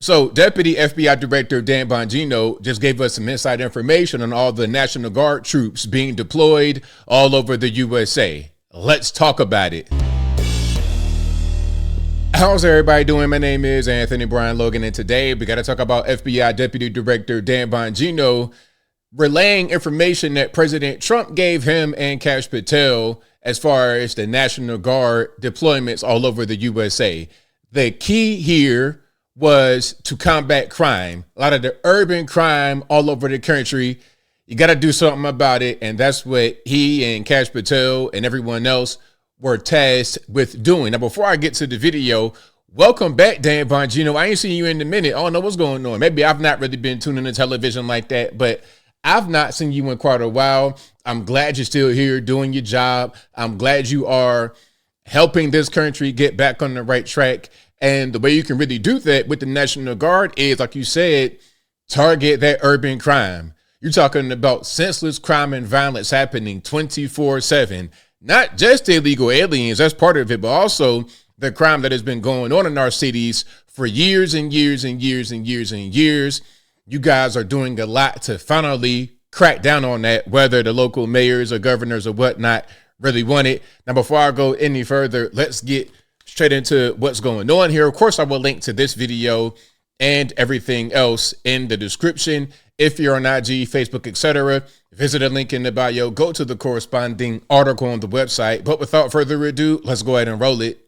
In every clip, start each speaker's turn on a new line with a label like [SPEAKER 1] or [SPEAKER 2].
[SPEAKER 1] So, Deputy FBI Director Dan Bongino just gave us some inside information on all the National Guard troops being deployed all over the USA. Let's talk about it. How's everybody doing? My name is Anthony Brian Logan, and today we got to talk about FBI Deputy Director Dan Bongino relaying information that President Trump gave him and Kash Patel as far as the National Guard deployments all over the USA. The key here was to combat crime. A lot of the urban crime all over the country. You got to do something about it. And that's what he and Kash Patel and everyone else were tasked with doing. Now, before I get to the video, welcome back, Dan Bongino. I ain't seen you in a minute. I don't know what's going on. Maybe I've not really been tuning to television like that, but I've not seen you in quite a while. I'm glad you're still here doing your job. I'm glad you are helping this country get back on the right track. And the way you can really do that with the National Guard is, like you said, target that urban crime. You're talking about senseless crime and violence happening 24/7. Not just illegal aliens, that's part of it, but also the crime that has been going on in our cities for years and years and years and years and years. You guys are doing a lot to finally crack down on that, whether the local mayors or governors or whatnot really want it. Now, before I go any further, let's get straight into what's going on here. Of course, I will link to this video and everything else in the description. If you're on IG, Facebook, etc., visit a link in the bio, go to the corresponding article on the website. But without further ado, let's go ahead and roll it.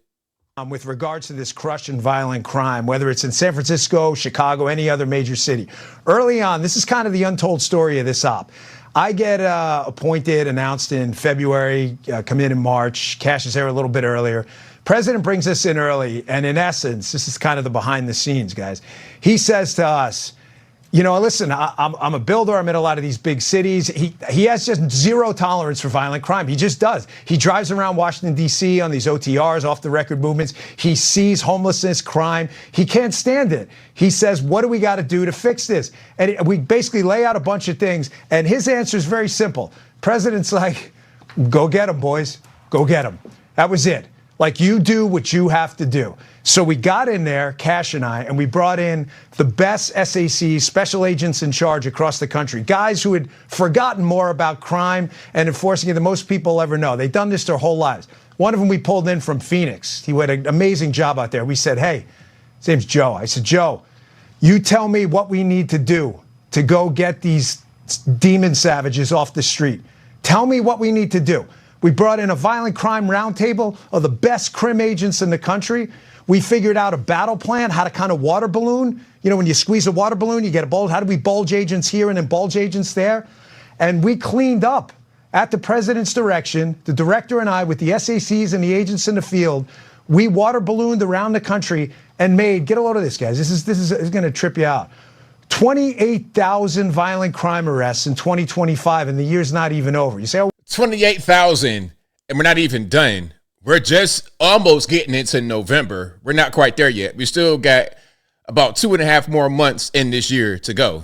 [SPEAKER 2] With regards to this crush and violent crime, whether it's in San Francisco, Chicago, any other major city. Early on, this is kind of the untold story of this op. I get appointed, announced in February, come in March. Kash is there a little bit earlier. President brings us in early, and in essence, this is kind of the behind the scenes, guys. He says to us, you know, listen, I'm a builder. I'm in a lot of these big cities. He has just zero tolerance for violent crime. He just does. He drives around Washington, D.C. on these OTRs, off the record movements. He sees homelessness, crime. He can't stand it. He says, what do we got to do to fix this? And we basically lay out a bunch of things. And his answer is very simple. President's like, go get them, boys. Go get them. That was it. Like, you do what you have to do. So we got in there, Kash and I, and we brought in the best SACs, special agents in charge across the country, guys who had forgotten more about crime and enforcing it than most people ever know. They've done this their whole lives. One of them we pulled in from Phoenix. He had an amazing job out there. We said, hey, his name's Joe. I said, Joe, you tell me what we need to do to go get these demon savages off the street. Tell me what we need to do. We brought in a violent crime roundtable of the best crim agents in the country. We figured out a battle plan, how to kind of water balloon. You know, when you squeeze a water balloon, you get a bulge. How do we bulge agents here and then bulge agents there? And we cleaned up at the president's direction, the director and I, with the SACs and the agents in the field. We water ballooned around the country and made, get a load of this, guys. This is going to trip you out. 28,000 violent crime arrests in 2025, and the year's not even over. You say, oh,
[SPEAKER 1] 28,000, and we're not even done. We're just almost getting into November. We're not quite there yet. We still got about 2.5 more months in this year to go.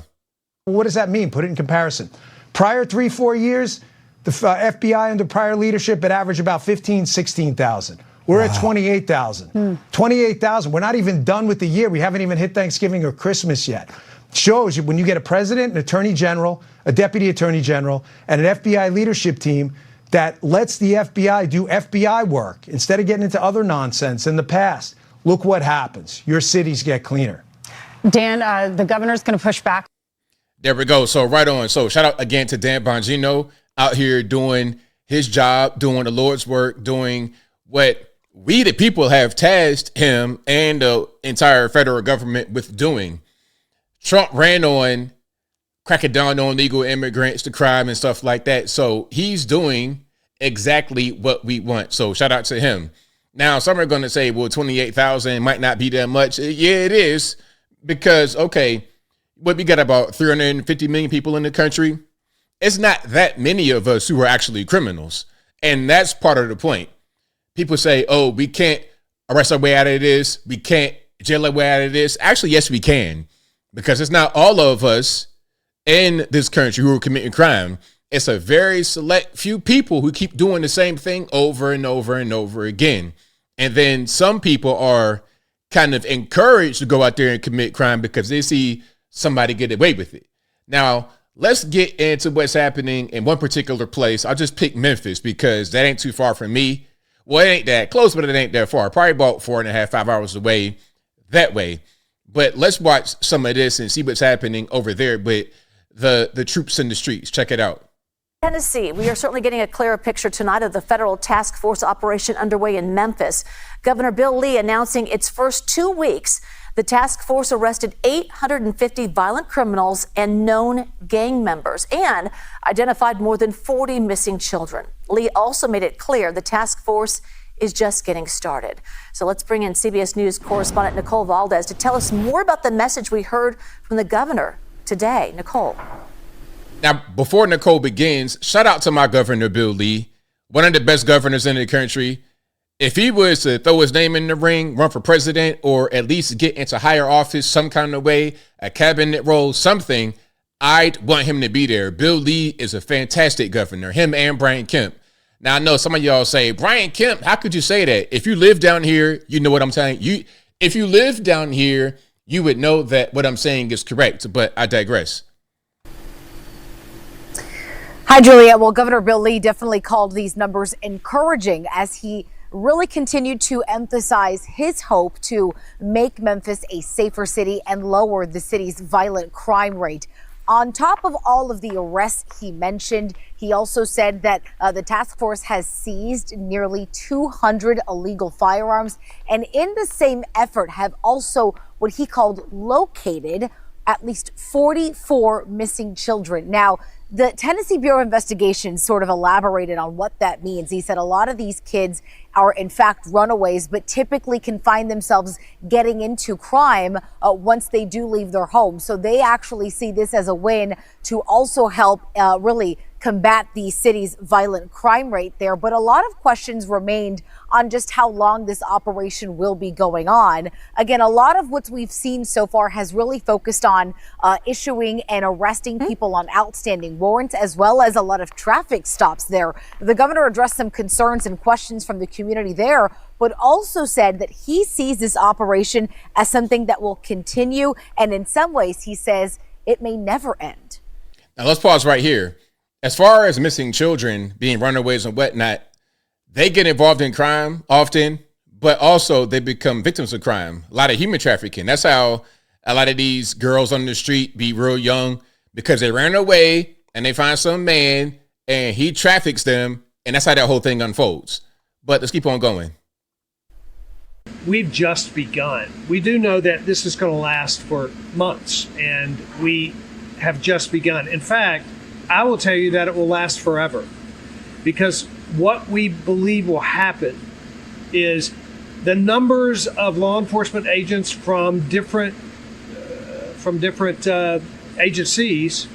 [SPEAKER 2] what does that mean? Put it in comparison. Prior 3-4 years, the FBI under prior leadership had averaged about 15, 16,000. We're at 28,000. 28,000. We're not even done with the year. We haven't even hit Thanksgiving or Christmas yet. Shows you when you get a president, an attorney general, a deputy attorney general, and an FBI leadership team that lets the FBI do FBI work instead of getting into other nonsense in the past. Look what happens. Your cities get cleaner.
[SPEAKER 3] Dan, the governor's going to push back.
[SPEAKER 1] There we go. So right on. So shout out again to Dan Bongino out here doing his job, doing the Lord's work, doing what we, the people, have tasked him and the entire federal government with doing. Trump ran on cracking down on legal immigrants, the crime and stuff like that. So he's doing exactly what we want. So shout out to him. Now, some are going to say, well, 28,000 might not be that much. Yeah, it is. Because, okay, we got about 350 million people in the country. It's not that many of us who are actually criminals. And that's part of the point. People say, oh, we can't arrest our way out of this. We can't jail our way out of this. Actually, yes, we can. Because it's not all of us in this country who are committing crime. It's a very select few people who keep doing the same thing over and over and over again. And then some people are kind of encouraged to go out there and commit crime because they see somebody get away with it. Now, let's get into what's happening in one particular place. I'll just pick Memphis because that ain't too far from me. Well, it ain't that close, but it ain't that far. Probably about 4.5, 5 hours away that way. But let's watch some of this and see what's happening over there with the troops in the streets. Check it out.
[SPEAKER 4] Tennessee, we are certainly getting a clearer picture tonight of the federal task force operation underway in Memphis. Governor Bill Lee announcing its first 2 weeks. The task force arrested 850 violent criminals and known gang members and identified more than 40 missing children. Lee also made it clear the task force is just getting started. So let's bring in CBS News correspondent Nicole Valdez to tell us more about the message we heard from the governor today. Nicole.
[SPEAKER 1] Now, before Nicole begins, shout out to my governor, Bill Lee, one of the best governors in the country. If he was to throw his name in the ring, run for president, or at least get into higher office some kind of way, a cabinet role, something, I'd want him to be there. Bill Lee is a fantastic governor, him and Brian Kemp. Now, I know some of y'all say, Brian Kemp, how could you say that? If you live down here, you know what I'm saying. If you live down here, you would know that what I'm saying is correct, but I digress.
[SPEAKER 5] Hi, Julia. Well, Governor Bill Lee definitely called these numbers encouraging as he really continued to emphasize his hope to make Memphis a safer city and lower the city's violent crime rate. On top of all of the arrests he mentioned, he also said that the task force has seized nearly 200 illegal firearms and in the same effort have also what he called located at least 44 missing children. Now, the Tennessee Bureau of Investigation sort of elaborated on what that means. He said a lot of these kids are in fact runaways, but typically can find themselves getting into crime once they do leave their home. So they actually see this as a win to also help really combat the city's violent crime rate there. But a lot of questions remained on just how long this operation will be going on. Again, a lot of what we've seen so far has really focused on issuing and arresting people on outstanding warrants, as well as a lot of traffic stops there. The governor addressed some concerns and questions from the community there, but also said that he sees this operation as something that will continue. And in some ways, he says it may never end.
[SPEAKER 1] Now let's pause right here. As far as missing children being runaways and whatnot, they get involved in crime often, but also they become victims of crime. A lot of human trafficking. That's how a lot of these girls on the street be real young because they ran away and they find some man and he traffics them. And that's how that whole thing unfolds. But let's keep on going.
[SPEAKER 6] We've just begun. We do know that this is going to last for months, and we have just begun. In fact, I will tell you that it will last forever, because what we believe will happen is the numbers of law enforcement agents from different agencies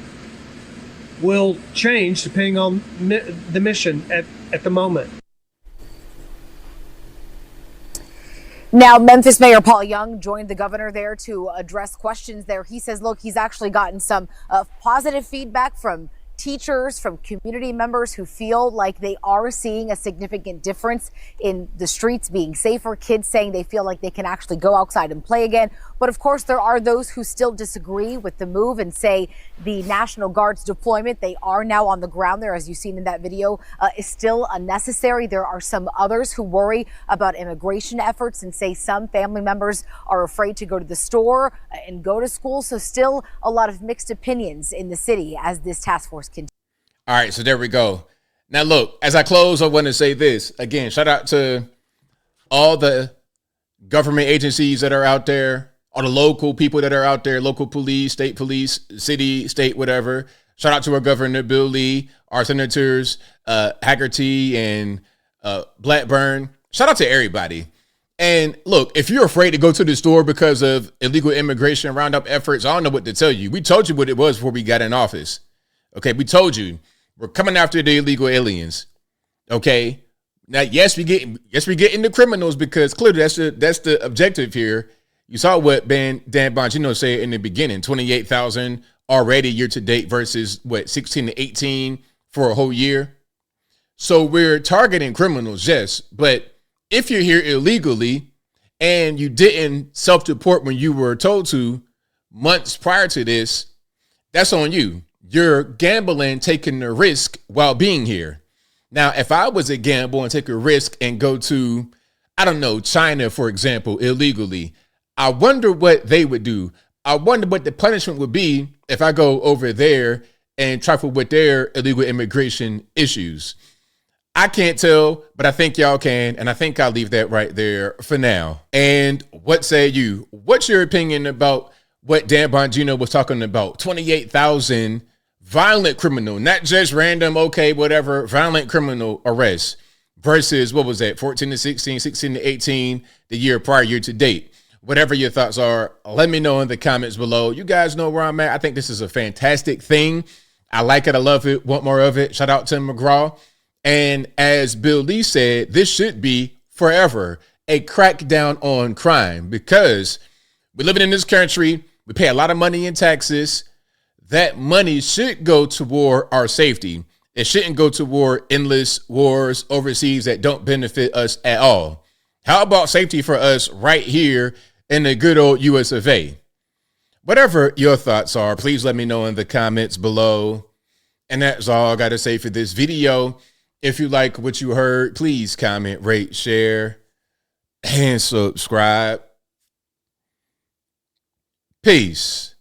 [SPEAKER 6] will change depending on the mission at the moment.
[SPEAKER 5] Now, Memphis Mayor Paul Young joined the governor there to address questions there. He says, look, he's actually gotten some positive feedback from teachers, from community members who feel like they are seeing a significant difference in the streets being safer, kids saying they feel like they can actually go outside and play again. But of course, there are those who still disagree with the move and say the National Guard's deployment, they are now on the ground there, as you've seen in that video, is still unnecessary. There are some others who worry about immigration efforts and say some family members are afraid to go to the store and go to school. So still a lot of mixed opinions in the city as this task force continues.
[SPEAKER 1] All right, so there we go. Now, look, as I close, I want to say this. Again, shout out to all the government agencies that are out there, all the local people that are out there, local police, state police, city, state, whatever. Shout out to our Governor Bill Lee, our senators, Haggerty and Blackburn. Shout out to everybody. And look, if you're afraid to go to the store because of illegal immigration roundup efforts, I don't know what to tell you. We told you what it was before we got in office. Okay, we told you we're coming after the illegal aliens. Okay, now yes, we get into criminals because clearly that's the objective here. You saw what Dan Bongino said in the beginning: 28,000 already year to date versus what 16 to 18 for a whole year. So we're targeting criminals, yes, but if you're here illegally and you didn't self-deport when you were told to months prior to this, that's on you. You're gambling, taking the risk while being here. Now, if I was a gamble and take a risk and go to, I don't know, China, for example, illegally, I wonder what they would do. I wonder what the punishment would be if I go over there and trifle with their illegal immigration issues. I can't tell, but I think y'all can, and I think I'll leave that right there for now. And what say you? What's your opinion about what Dan Bongino was talking about? 28,000 violent criminal, not just random, okay, whatever, violent criminal arrests versus, what was that, 14 to 16, 16 to 18, the year prior, year to date. Whatever your thoughts are, let me know in the comments below. You guys know where I'm at. I think this is a fantastic thing. I like it. I love it. Want more of it. Shout out to McGraw. And as Bill Lee said, this should be forever a crackdown on crime, because we're living in this country. We pay a lot of money in taxes. That money should go toward our safety. It shouldn't go toward endless wars overseas that don't benefit us at all. How about safety for us right here in the good old US of A? Whatever your thoughts are, please let me know in the comments below. And that's all I got to say for this video. If you like what you heard, please comment, rate, share, and subscribe. Peace.